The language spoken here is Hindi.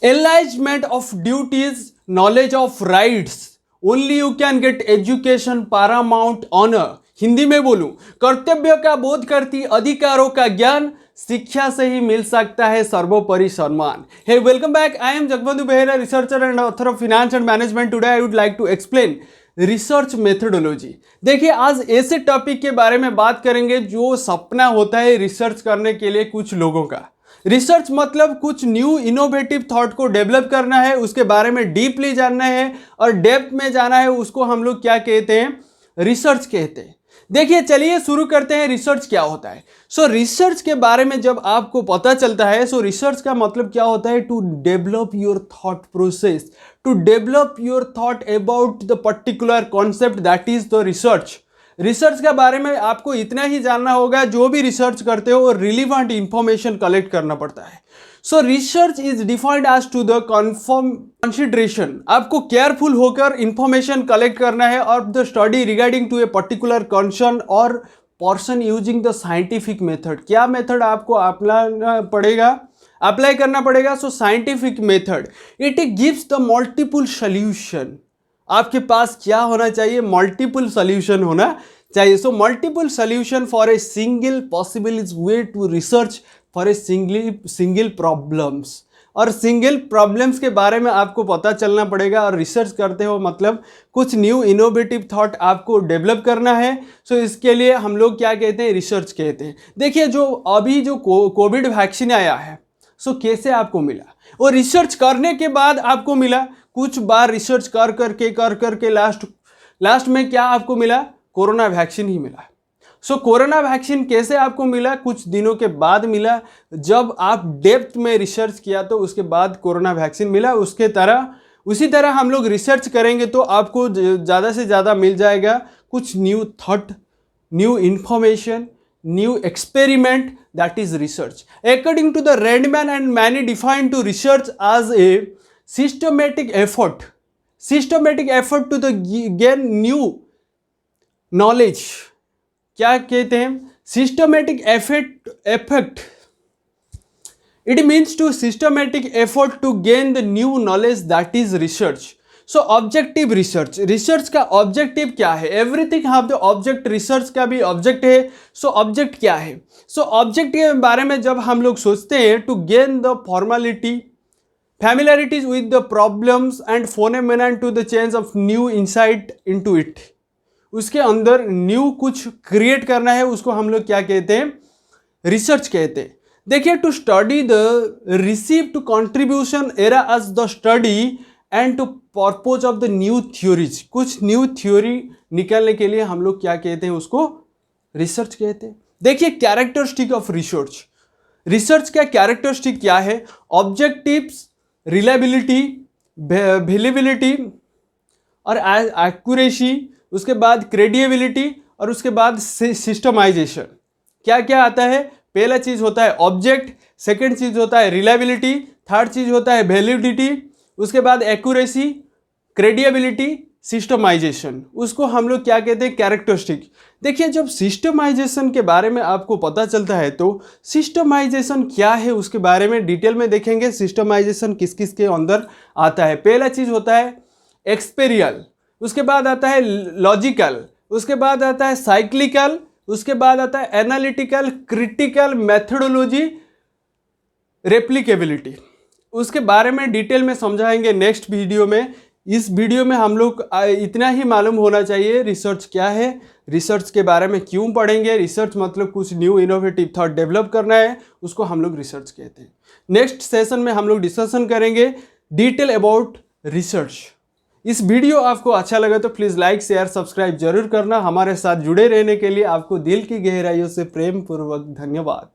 Alignment of duties, knowledge of rights, only you can get education, paramount honour. Hindi में बोलूं, कर्तव्य का बोध करती अधिकारों का ज्ञान, शिक्षा से ही मिल सकता है सर्वोपरि सम्मान। Hey welcome back, I am Jagabandhu Behera, researcher and author of finance and management. Today I would like to explain research methodology. देखिए, आज ऐसे टॉपिक के बारे में बात करेंगे जो सपना होता है रिसर्च करने के लिए कुछ लोगों का। रिसर्च मतलब कुछ न्यू इनोवेटिव थॉट को डेवलप करना है, उसके बारे में डीपली जानना है और डेप्थ में जाना है, उसको हम लोग क्या कहते हैं? रिसर्च कहते हैं। देखिए, चलिए शुरू करते हैं, रिसर्च क्या होता है। रिसर्च के बारे में जब आपको पता चलता है, रिसर्च का मतलब क्या होता है? To develop your thought process, to develop your thought about the particular concept, that is the research. Research के बारे में आपको इतना ही जानना होगा, जो भी रिसर्च करते हो और रिलीवेंट इंफॉर्मेशन कलेक्ट करना पड़ता है। Research is defined as to the confirm consideration, आपको केयरफुल होकर इंफॉर्मेशन कलेक्ट करना है और the study regarding to a particular concern और person using the scientific method. क्या मेथड आपको अप्लाई करना पड़ेगा? Scientific method, it gives the multiple solution. आपके पास क्या होना चाहिए? मल्टीपल सॉल्यूशन होना चाहिए। Multiple solution for a single possible is way to research for a single problems. और सिंगल प्रॉब्लम्स के बारे में आपको पता चलना पड़ेगा। और रिसर्च करते हो मतलब कुछ न्यू इनोवेटिव थॉट आपको डेवलप करना है। इसके लिए हम लोग क्या कहते हैं? रिसर्च कहते हैं। देखिए, जो कोविड वैक्सीन आया है, कैसे आपको मिला? और रिसर्च करने के बाद आपको मिला। कुछ बार रिसर्च कर करके लास्ट में क्या आपको मिला? कोरोना वैक्सीन ही मिला। कोरोना वैक्सीन कैसे आपको मिला? कुछ दिनों के बाद मिला। जब आप डेप्थ में रिसर्च किया तो उसके बाद कोरोना वैक्सीन मिला। उसी तरह हम लोग रिसर्च करेंगे तो आपको ज़्यादा से ज़्यादा मिल जाएगा कुछ new thought, new information, new experiment, that is research. According to the Randman and Manny defined to research as a systematic effort to gain new knowledge। क्या कहते हैं? Systematic effect, it means to systematic effort to gain the new knowledge, that is research। Objective research का ऑब्जेक्टिव क्या है? Everything have the object, research का भी ऑब्जेक्ट है। ऑब्जेक्ट क्या है? ऑब्जेक्ट के बारे में जब हम लोग सोचते हैं, to gain the familiarities with the problems and phenomena to the change of new insight into it. उसके अंदर न्यू कुछ क्रिएट करना है, उसको हम लोग क्या कहते हैं? रिसर्च कहते हैं। देखिए, to study the receive to contribution era as the study and to purpose of the new theories. कुछ न्यू थ्योरी निकालने के लिए हम लोग क्या कहते हैं? उसको रिसर्च कहते हैं। देखिए, कैरेक्टरिस्टिक ऑफ रिसर्च का कैरेक्टरिस्टिक क्या है? ऑब्जेक्टिव्स, रिलायबिलिटी, वेलिबिलिटी और एक्यूरेसी, उसके बाद क्रेडिबिलिटी और उसके बाद सिस्टमाइजेशन। क्या क्या आता है? पहला चीज होता है ऑब्जेक्ट, सेकेंड चीज होता है रिलायबिलिटी, थर्ड चीज होता है वैलिडिटी, उसके बाद एक्यूरेसी, क्रेडिबिलिटी, सिस्टमाइजेशन। उसको हम लोग क्या कहते हैं? कैरेक्टरिस्टिक। देखिए, जब सिस्टमाइजेशन के बारे में आपको पता चलता है तो सिस्टमाइजेशन क्या है उसके बारे में डिटेल में देखेंगे। सिस्टमाइजेशन किस किस के अंदर आता है? पहला चीज होता है एक्सपेरियल, उसके बाद आता है लॉजिकल, उसके बाद आता है साइक्लिकल, उसके बाद आता है एनालिटिकल, क्रिटिकल, मेथोडोलॉजी, रेप्लिकेबिलिटी। उसके बारे में डिटेल में समझाएंगे नेक्स्ट वीडियो में। इस वीडियो में हम लोग इतना ही मालूम होना चाहिए रिसर्च क्या है, रिसर्च के बारे में क्यों पढ़ेंगे। रिसर्च मतलब कुछ न्यू इनोवेटिव थॉट डेवलप करना है, उसको हम लोग रिसर्च कहते हैं। नेक्स्ट सेशन में हम लोग डिस्कशन करेंगे डिटेल अबाउट रिसर्च। इस वीडियो आपको अच्छा लगा तो प्लीज़ लाइक, शेयर, सब्सक्राइब जरूर करना। हमारे साथ जुड़े रहने के लिए आपको दिल की गहराइयों से प्रेम पूर्वक धन्यवाद।